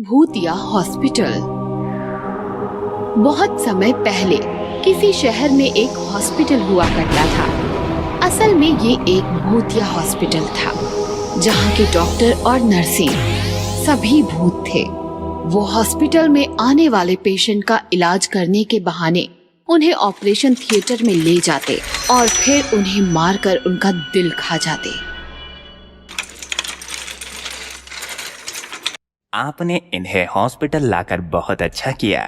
भूतिया हॉस्पिटल। बहुत समय पहले किसी शहर में एक हॉस्पिटल हुआ करता था। असल में ये एक भूतिया हॉस्पिटल था, जहाँ के डॉक्टर और नर्सें सभी भूत थे। वो हॉस्पिटल में आने वाले पेशेंट का इलाज करने के बहाने उन्हें ऑपरेशन थिएटर में ले जाते और फिर उन्हें मारकर उनका दिल खा जाते। आपने इन्हें हॉस्पिटल लाकर बहुत अच्छा किया।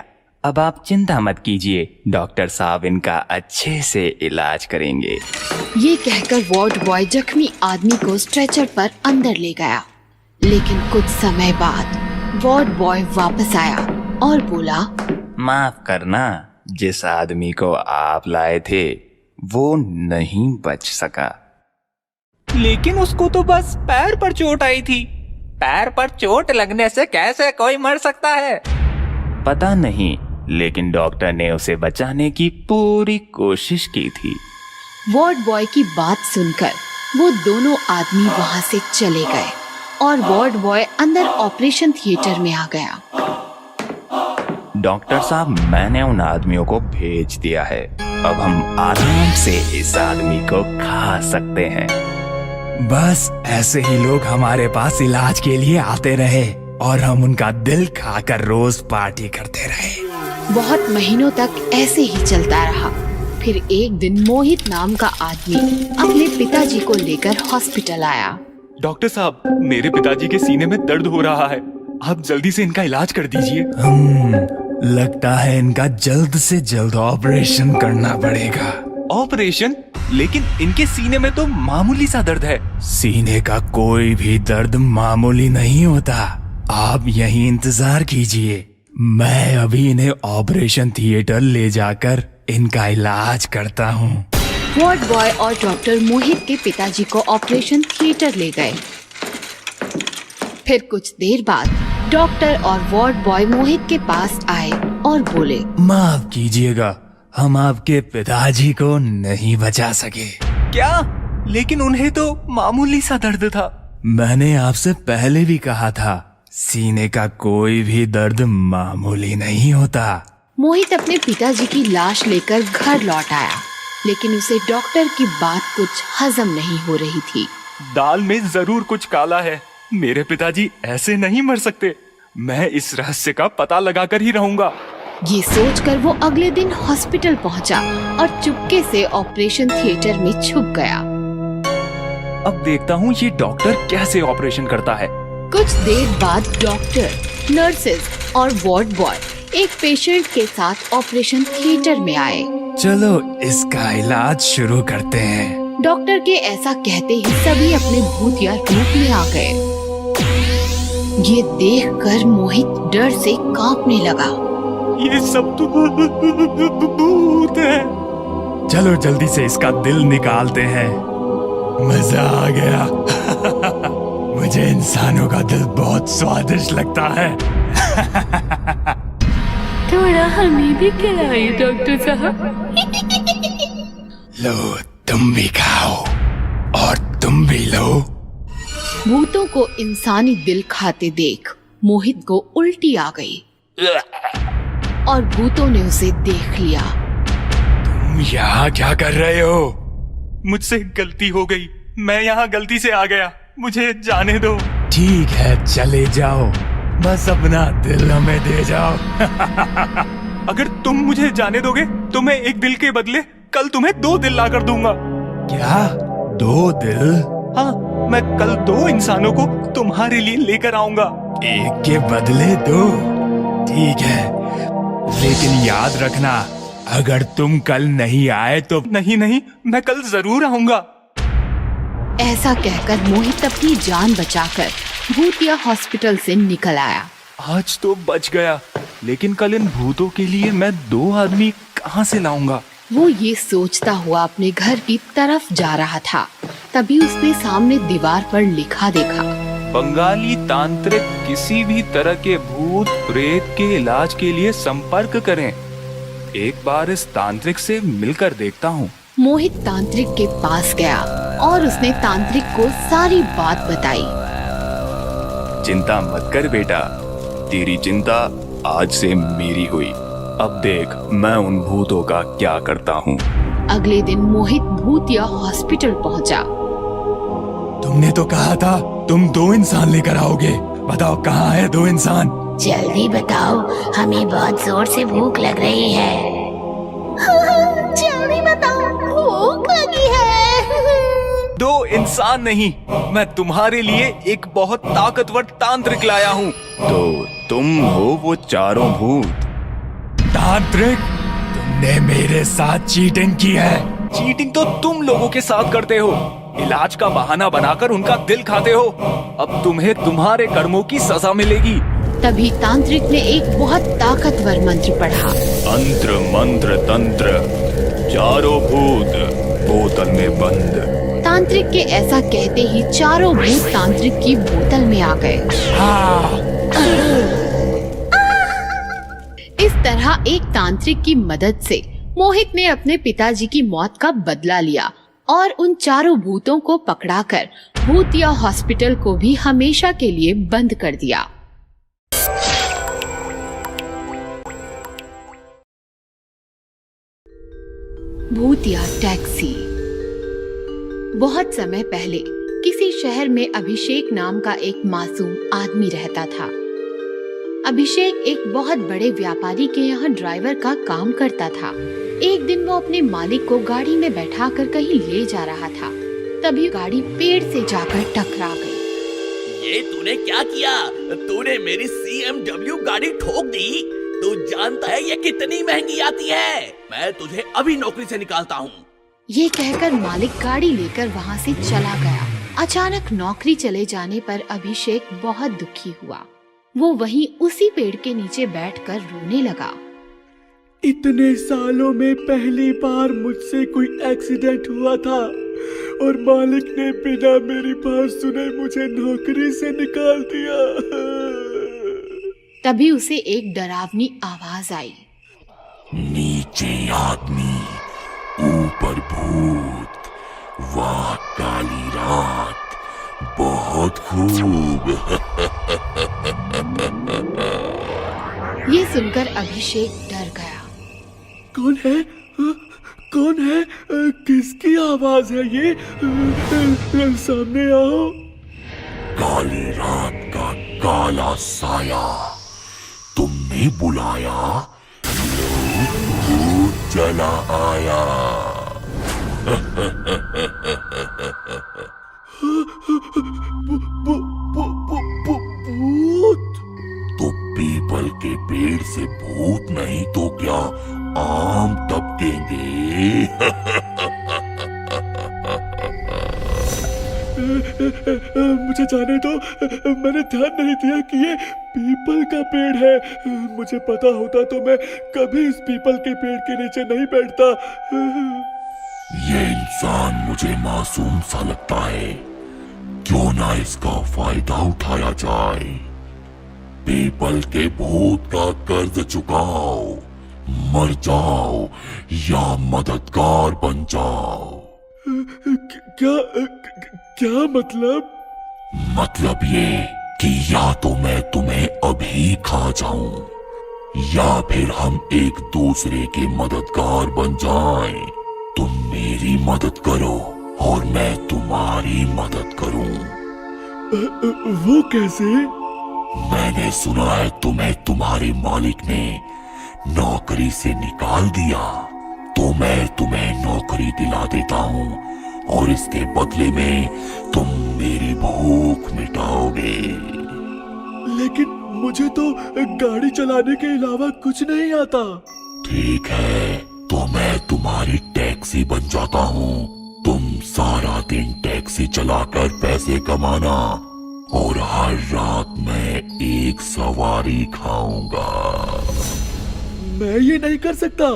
अब आप चिंता मत कीजिए, डॉक्टर साहब इनका अच्छे से इलाज करेंगे। ये कहकर वार्ड बॉय जख्मी आदमी को स्ट्रेचर पर अंदर ले गया। लेकिन कुछ समय बाद वार्ड बॉय वापस आया और बोला, माफ करना, जिस आदमी को आप लाए थे वो नहीं बच सका। लेकिन उसको तो बस पैर पर चोट आई थी। पैर पर चोट लगने से कैसे कोई मर सकता है? पता नहीं, लेकिन डॉक्टर ने उसे बचाने की पूरी कोशिश की थी। वार्ड बॉय की बात सुनकर वो दोनों आदमी वहाँ से चले गए और वार्ड बॉय अंदर ऑपरेशन थिएटर में आ गया। डॉक्टर साहब, मैंने उन आदमियों को भेज दिया है। अब हम आराम से इस आदमी को खा सकते हैं। बस ऐसे ही लोग हमारे पास इलाज के लिए आते रहे और हम उनका दिल खाकर रोज पार्टी करते रहे। बहुत महीनों तक ऐसे ही चलता रहा। फिर एक दिन मोहित नाम का आदमी अपने पिताजी को लेकर हॉस्पिटल आया। डॉक्टर साहब, मेरे पिताजी के सीने में दर्द हो रहा है, आप जल्दी से इनका इलाज कर दीजिए। लगता है इनका जल्द से जल्द ऑपरेशन करना पड़ेगा। ऑपरेशन? लेकिन इनके सीने में तो मामूली सा दर्द है। सीने का कोई भी दर्द मामूली नहीं होता। आप यहीं इंतजार कीजिए, मैं अभी इन्हें ऑपरेशन थिएटर ले जाकर इनका इलाज करता हूँ। वार्ड बॉय और डॉक्टर मोहित के पिताजी को ऑपरेशन थिएटर ले गए। फिर कुछ देर बाद डॉक्टर और वार्ड बॉय मोहित के पास आए और बोले, माफ कीजिएगा, हम आपके पिताजी को नहीं बचा सके। क्या? लेकिन उन्हें तो मामूली सा दर्द था। मैंने आपसे पहले भी कहा था, सीने का कोई भी दर्द मामूली नहीं होता। मोहित अपने पिताजी की लाश लेकर घर लौट आया, लेकिन उसे डॉक्टर की बात कुछ हजम नहीं हो रही थी। दाल में जरूर कुछ काला है। मेरे पिताजी ऐसे नहीं मर सकते। मैं इस रहस्य का पता लगाकर ही रहूंगा। ये सोचकर वो अगले दिन हॉस्पिटल पहुंचा और चुपके से ऑपरेशन थिएटर में छुप गया। अब देखता हूँ ये डॉक्टर कैसे ऑपरेशन करता है। कुछ देर बाद डॉक्टर, नर्सेज और वार्ड बॉय एक पेशेंट के साथ ऑपरेशन थिएटर में आए। चलो इसका इलाज शुरू करते हैं। डॉक्टर के ऐसा कहते ही सभी अपने भूतिया रूप में आ गए। ये देखकर मोहित डर से कांपने लगा। ये सब तो भूत है। चलो जल्दी से इसका दिल निकालते हैं। मजा आ गया। मुझे इंसानों का दिल बहुत स्वादिष्ट लगता है। थोड़ा हमें भी खिलाइए डॉक्टर साहब। लो, तुम भी खाओ और तुम भी लो। भूतों को इंसानी दिल खाते देख मोहित को उल्टी आ गई और भूतों ने उसे देख लिया। तुम यहाँ क्या कर रहे हो? मुझसे गलती हो गई, मैं यहाँ गलती से आ गया, मुझे जाने दो। ठीक है, चले जाओ, बस अपना दिल हमें दे जाओ। अगर तुम मुझे जाने दोगे तो मैं एक दिल के बदले कल तुम्हें 2 दिल ला कर दूंगा। क्या? 2 दिल? हाँ, मैं कल 2 इंसानों को तुम्हारे लिए लेकर आऊंगा। एक के बदले 2? ठीक है, लेकिन याद रखना, अगर तुम कल नहीं आए तो। नहीं, मैं कल जरूर आऊंगा। ऐसा कहकर मोहित अपनी जान बचाकर भूतिया हॉस्पिटल से निकल आया। आज तो बच गया, लेकिन कल इन भूतों के लिए मैं 2 आदमी कहाँ से लाऊंगा? वो ये सोचता हुआ अपने घर की तरफ जा रहा था, तभी उसने सामने दीवार पर लिखा देखा, बंगाली तांत्रिक किसी भी तरह के भूत प्रेत के इलाज के लिए संपर्क करें। एक बार इस तांत्रिक से मिलकर देखता हूँ। मोहित तांत्रिक के पास गया और उसने तांत्रिक को सारी बात बताई। चिंता मत कर बेटा, तेरी चिंता आज से मेरी हुई। अब देख मैं उन भूतों का क्या करता हूँ। अगले दिन मोहित भूतिया हॉस्पिटल पहुंचा। तुमने तो कहा था तुम 2 इंसान लेकर आओगे। बताओ कहाँ है 2 इंसान? जल्दी बताओ, हमें बहुत जोर से भूख लग रही है। जल्दी बताओ, भूख लगी है। 2 इंसान नहीं, मैं तुम्हारे लिए एक बहुत ताकतवर तांत्रिक लाया हूँ। तो तुम हो वो चारों भूत। तांत्रिक, तुमने मेरे साथ चीटिंग की है। चीटिंग तो तुम लोगों के साथ करते हो, इलाज का बहाना बनाकर उनका दिल खाते हो। अब तुम्हें तुम्हारे कर्मों की सजा मिलेगी। तभी तांत्रिक ने एक बहुत ताकतवर मंत्र पढ़ा। तंत्र मंत्र तंत्र, चारों भूत बोतल में बंद। तांत्रिक के ऐसा कहते ही चारों भूत तांत्रिक की बोतल में आ गए। इस तरह एक तांत्रिक की मदद से मोहित ने अपने पिताजी की मौत का बदला लिया और उन चारों भूतों को पकड़ाकर भूतिया हॉस्पिटल को भी हमेशा के लिए बंद कर दिया। भूतिया टैक्सी। बहुत समय पहले किसी शहर में अभिषेक नाम का एक मासूम आदमी रहता था। अभिषेक एक बहुत बड़े व्यापारी के यहाँ ड्राइवर का काम करता था। एक दिन वो अपने मालिक को गाड़ी में बैठाकर कहीं ले जा रहा था। तभी गाड़ी पेड़ से जाकर टकरा गई। ये तूने क्या किया? तूने मेरी CMW गाड़ी ठोक दी। तू जानता है ये कितनी महंगी आती है? मैं तुझे अभी नौकरी से निकालता हूँ। ये कहकर मालिक गाड़ी लेकर वहाँ से चला गया। अचानक नौकरी चले जाने पर अभिषेक बहुत दुखी हुआ। वो वहीं उसी पेड़ के नीचे बैठकर रोने लगा। इतने सालों में पहली बार मुझसे कोई एक्सीडेंट हुआ था और मालिक ने बिना मेरी बात सुने मुझे नौकरी से निकाल दिया। तभी उसे एक डरावनी आवाज आई। नीचे आदमी, ऊपर भूत, वाह काली रात, बहुत खूब। ये सुनकर अभिषेक डर गया। कौन है? कौन है? किसकी आवाज है ये? सामने आओ। काली रात का काला साया, तुमने बुलाया, लो भूत चला आया। भूत? तो पीपल के पेड़ से भूत नहीं तो क्या आम टपकेंगे? मुझे जाने दो, मैंने ध्यान नहीं दिया कि ये पीपल का पेड़ है। मुझे पता होता तो मैं कभी इस पीपल के पेड़ के नीचे नहीं बैठता। ये इंसान मुझे मासूम सा लगता है, क्यों ना इसका फायदा उठाया जाए। पीपल के भूत का कर्ज चुकाओ, मर जाओ या मददगार बन जाओ। क्या मतलब? मतलब ये कि या तो मैं तुम्हें अभी खा जाऊं या फिर हम एक दूसरे के मददगार बन जाएं। तुम मेरी मदद करो और मैं तुम्हारी मदद करूं। वो कैसे? मैंने सुना है तुम्हें तुम्हारे मालिक ने नौकरी से निकाल दिया, तो मैं तुम्हें नौकरी दिला देता हूँ और इसके बदले में तुम मेरी भूख मिटाओगे। लेकिन मुझे तो गाड़ी चलाने के अलावा कुछ नहीं आता। ठीक है, तो मैं तुम्हारी टैक्सी बन जाता हूँ। तुम सारा दिन टैक्सी चलाकर पैसे कमाना और हर रात मैं एक सवारी खाऊंगा। मैं ये नहीं कर सकता।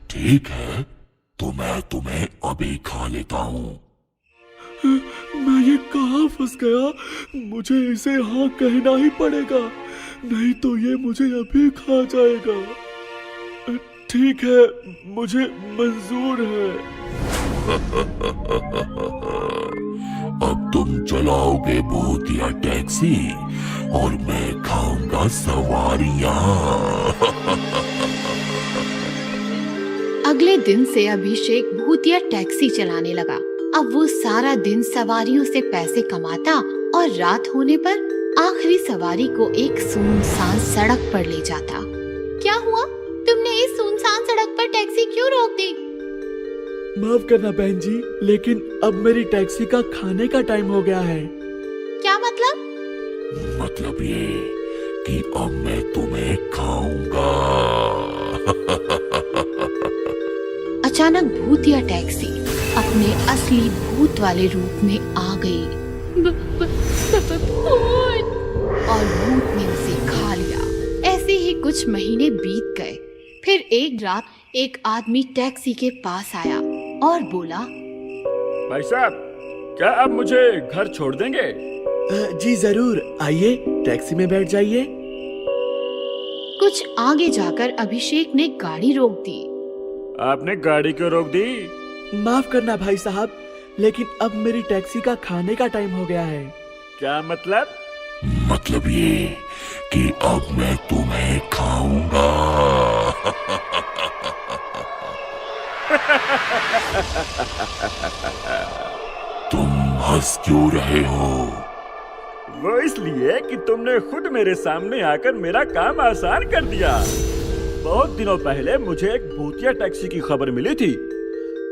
ठीक है, तो मैं तुम्हें अभी खा लेता हूँ। मैं ये कहाँ फंस गया? मुझे इसे हाँ कहना ही पड़ेगा, नहीं तो ये मुझे अभी खा जाएगा। ठीक है, मुझे मंजूर है। अब तुम चलाओगे भूतिया टैक्सी और मैं खाऊंगा सवारियां। अगले दिन से अभिषेक भूतिया टैक्सी चलाने लगा। अब वो सारा दिन सवारियों से पैसे कमाता और रात होने पर आखिरी सवारी को एक सुनसान सड़क पर ले जाता। क्या हुआ? तुमने इस सुनसान सड़क पर टैक्सी क्यों रोक दी? माफ करना बहन जी, लेकिन अब मेरी टैक्सी का खाने का टाइम हो गया है। क्या मतलब? मतलब ये कि अब मैं तुम्हें खाऊंगा। अचानक भूतिया टैक्सी अपने असली भूत वाले रूप में आ गई। और भूत ने उसे खा लिया। ऐसे ही कुछ महीने बीत गए। फिर एक रात एक आदमी टैक्सी के पास आया और बोला, भाई साहब, क्या आप मुझे घर छोड़ देंगे? जी जरूर, आइए टैक्सी में बैठ जाइए। कुछ आगे जाकर अभिषेक ने गाड़ी रोक दी। आपने गाड़ी क्यों रोक दी? माफ करना भाई साहब, लेकिन अब मेरी टैक्सी का खाने का टाइम हो गया है। क्या मतलब? मतलब ये कि अब मैं तुम्हें खाऊंगा। तुम हंस क्यों रहे हो? वो इसलिए कि तुमने खुद मेरे सामने आकर मेरा काम आसान कर दिया। बहुत दिनों पहले मुझे एक भूतिया टैक्सी की खबर मिली थी,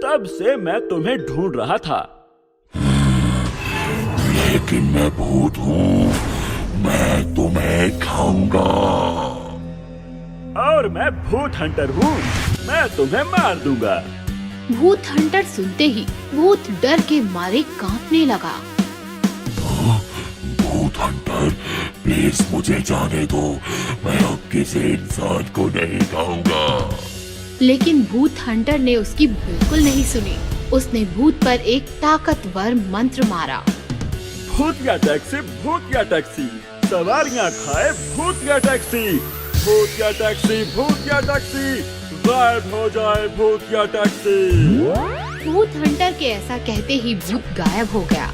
तब से मैं तुम्हें ढूंढ रहा था। लेकिन मैं भूत हूँ, मैं तुम्हें खाऊंगा। और मैं भूत हंटर हूँ, मैं तुम्हें मार दूंगा। भूत हंटर सुनते ही भूत डर के मारे कांपने लगा। भूत हंटर, प्लीज मुझे जाने दो, मैं अब किसी इंसान को नहीं खाऊंगा। लेकिन भूत हंटर ने उसकी बिल्कुल नहीं सुनी। उसने भूत पर एक ताकतवर मंत्र मारा। भूतिया टैक्सी, सवारियां खाए भूतिया टैक्सी, भूतिया टैक्सी, भूतिया टैक्सी, गायब हो जाए भूतिया टैक्सी। भूत हंटर के ऐसा कहते ही भूत गायब हो गया।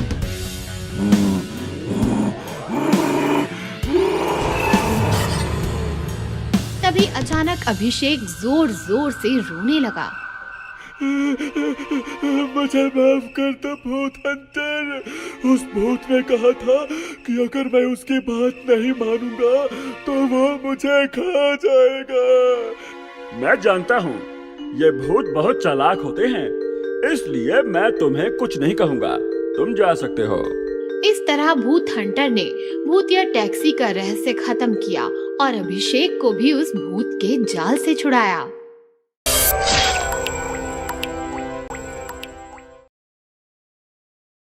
तभी अचानक अभिषेक जोर जोर से रोने लगा। मुझे माफ कर दो भूत हंटर। उस भूत ने कहा था कि अगर मैं उसकी बात नहीं मानूंगा तो वो मुझे खा जाएगा। मैं जानता हूँ ये भूत बहुत चालाक होते हैं, इसलिए मैं तुम्हें कुछ नहीं कहूँगा, तुम जा सकते हो। इस तरह भूत हंटर ने भूतिया टैक्सी का रहस्य खत्म किया और अभिषेक को भी उस भूत के जाल से छुड़ाया।